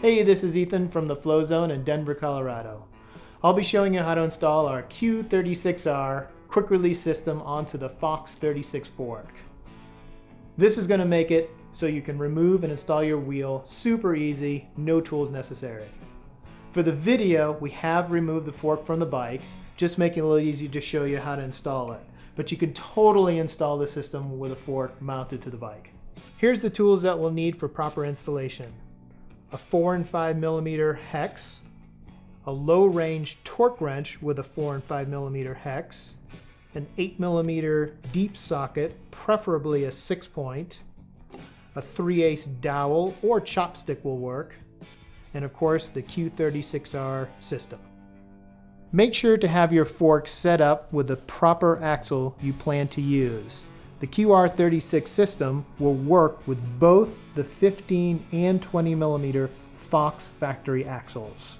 Hey, this is Ethan from the Flow Zone in Denver, Colorado. I'll be showing you how to install our Q36R quick release system onto the Fox 36 fork. This is going to make it so you can remove and install your wheel super easy, no tools necessary. For the video, we have removed the fork from the bike, just making it a little easier to show you how to install it. But you can totally install the system with a fork mounted to the bike. Here's the tools that we'll need for proper installation. A 4 and 5 millimeter hex, a low range torque wrench with a 4 and 5 millimeter hex, an 8 millimeter deep socket, preferably a 6-point, a 3/8 dowel or chopstick will work, and of course the Q36R system. Make sure to have your fork set up with the proper axle you plan to use. The QR36 system will work with both the 15 and 20 millimeter Fox factory axles.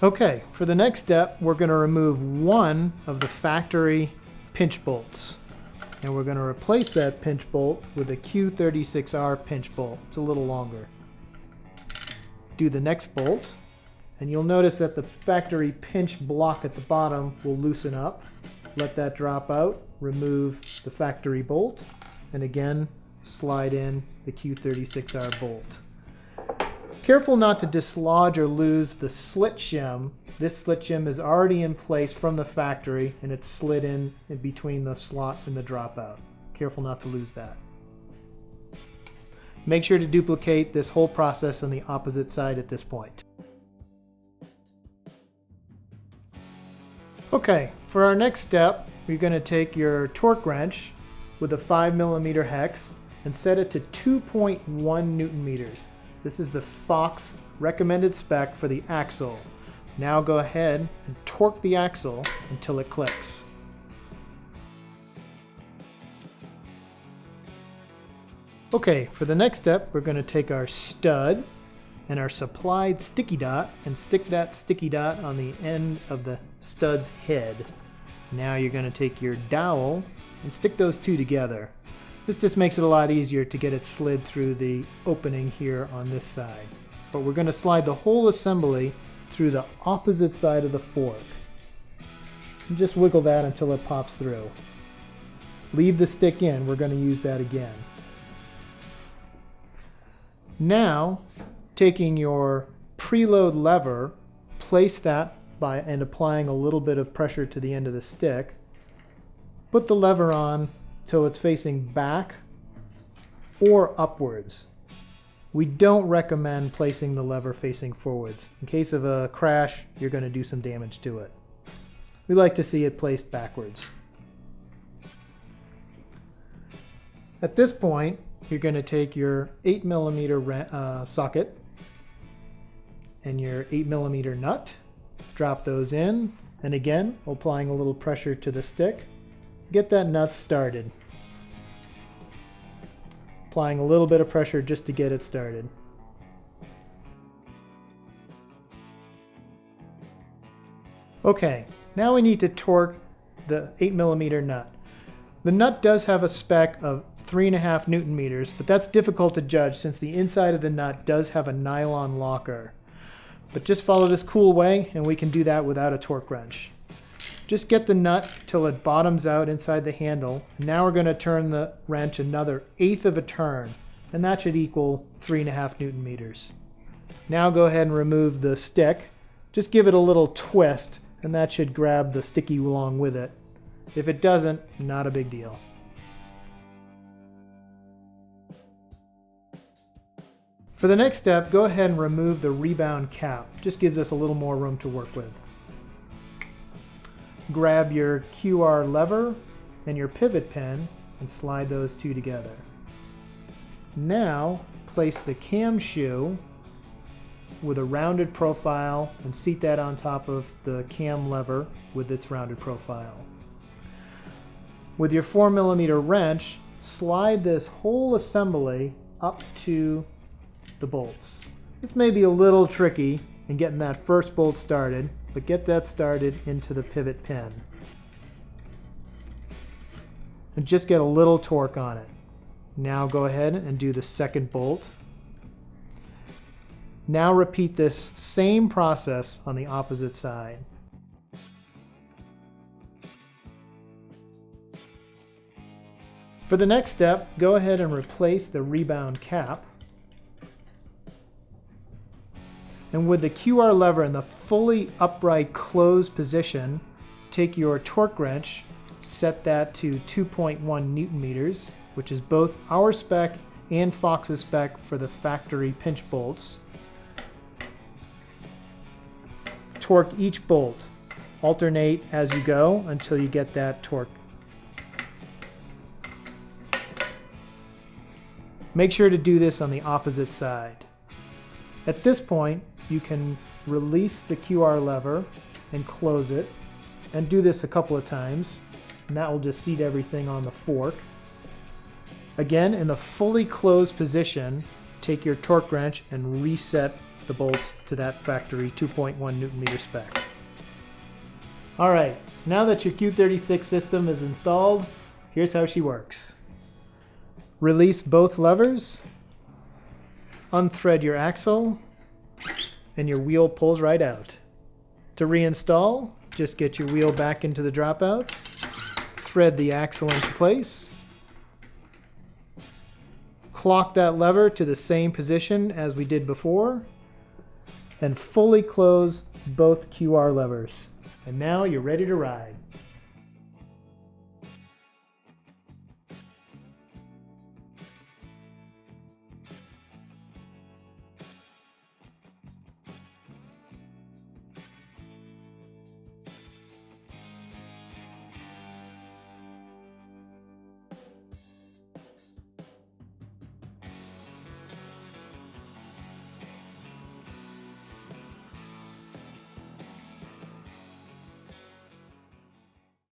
Okay, for the next step, we're going to remove one of the factory pinch bolts. And we're going to replace that pinch bolt with a Q36R pinch bolt. It's a little longer. Do the next bolt. And you'll notice that the factory pinch block at the bottom will loosen up. Let that drop out, remove the factory bolt, and again, slide in the Q36R bolt. Careful not to dislodge or lose the slit shim. This slit shim is already in place from the factory and it's slid in between the slot and the dropout. Careful not to lose that. Make sure to duplicate this whole process on the opposite side at this point. Okay, for our next step, you're going to take your torque wrench with a 5 millimeter hex and set it to 2.1 Newton meters. This is the Fox recommended spec for the axle. Now go ahead and torque the axle until it clicks. Okay, for the next step, we're going to take our stud and our supplied sticky dot and stick that sticky dot on the end of the stud's head. Now you're going to take your dowel and stick those two together. This just makes it a lot easier to get it slid through the opening here on this side. But we're going to slide the whole assembly through the opposite side of the fork. And just wiggle that until it pops through. Leave the stick in, we're going to use that again. Now, taking your preload lever, place that and applying a little bit of pressure to the end of the stick. Put the lever on till it's facing back or upwards. We don't recommend placing the lever facing forwards. In case of a crash, you're going to do some damage to it. We like to see it placed backwards. At this point, you're going to take your 8 millimeter socket and your 8 millimeter nut, drop those in, and again, applying a little pressure to the stick, get that nut started. Applying a little bit of pressure just to get it started. Okay, now we need to torque the 8 millimeter nut. The nut does have a spec of 3.5 Newton meters, but that's difficult to judge since the inside of the nut does have a nylon locker. But just follow this cool way and we can do that without a torque wrench. Just get the nut till it bottoms out inside the handle. Now we're going to turn the wrench another 1/8 of a turn, and that should equal 3.5 Newton meters. Now go ahead and remove the stick. Just give it a little twist and that should grab the sticky along with it. If it doesn't, not a big deal. For the next step, go ahead and remove the rebound cap. Just gives us a little more room to work with. Grab your QR lever and your pivot pin and slide those two together. Now, place the cam shoe with a rounded profile and seat that on top of the cam lever with its rounded profile. With your 4 millimeter wrench, slide this whole assembly up to the bolts. This may be a little tricky in getting that first bolt started, but get that started into the pivot pin. And just get a little torque on it. Now go ahead and do the second bolt. Now repeat this same process on the opposite side. For the next step, go ahead and replace the rebound cap. And with the QR lever in the fully upright closed position, take your torque wrench, set that to 2.1 Newton meters, which is both our spec and Fox's spec for the factory pinch bolts. Torque each bolt. Alternate as you go until you get that torque. Make sure to do this on the opposite side. At this point, you can release the QR lever and close it, and do this a couple of times, and that will just seat everything on the fork. Again, in the fully closed position, take your torque wrench and reset the bolts to that factory 2.1 Newton meter spec. Alright, now that your Q36 system is installed, here's how she works. Release both levers, unthread your axle, and your wheel pulls right out. To reinstall, just get your wheel back into the dropouts, thread the axle into place, clock that lever to the same position as we did before, and fully close both QR levers. And now you're ready to ride.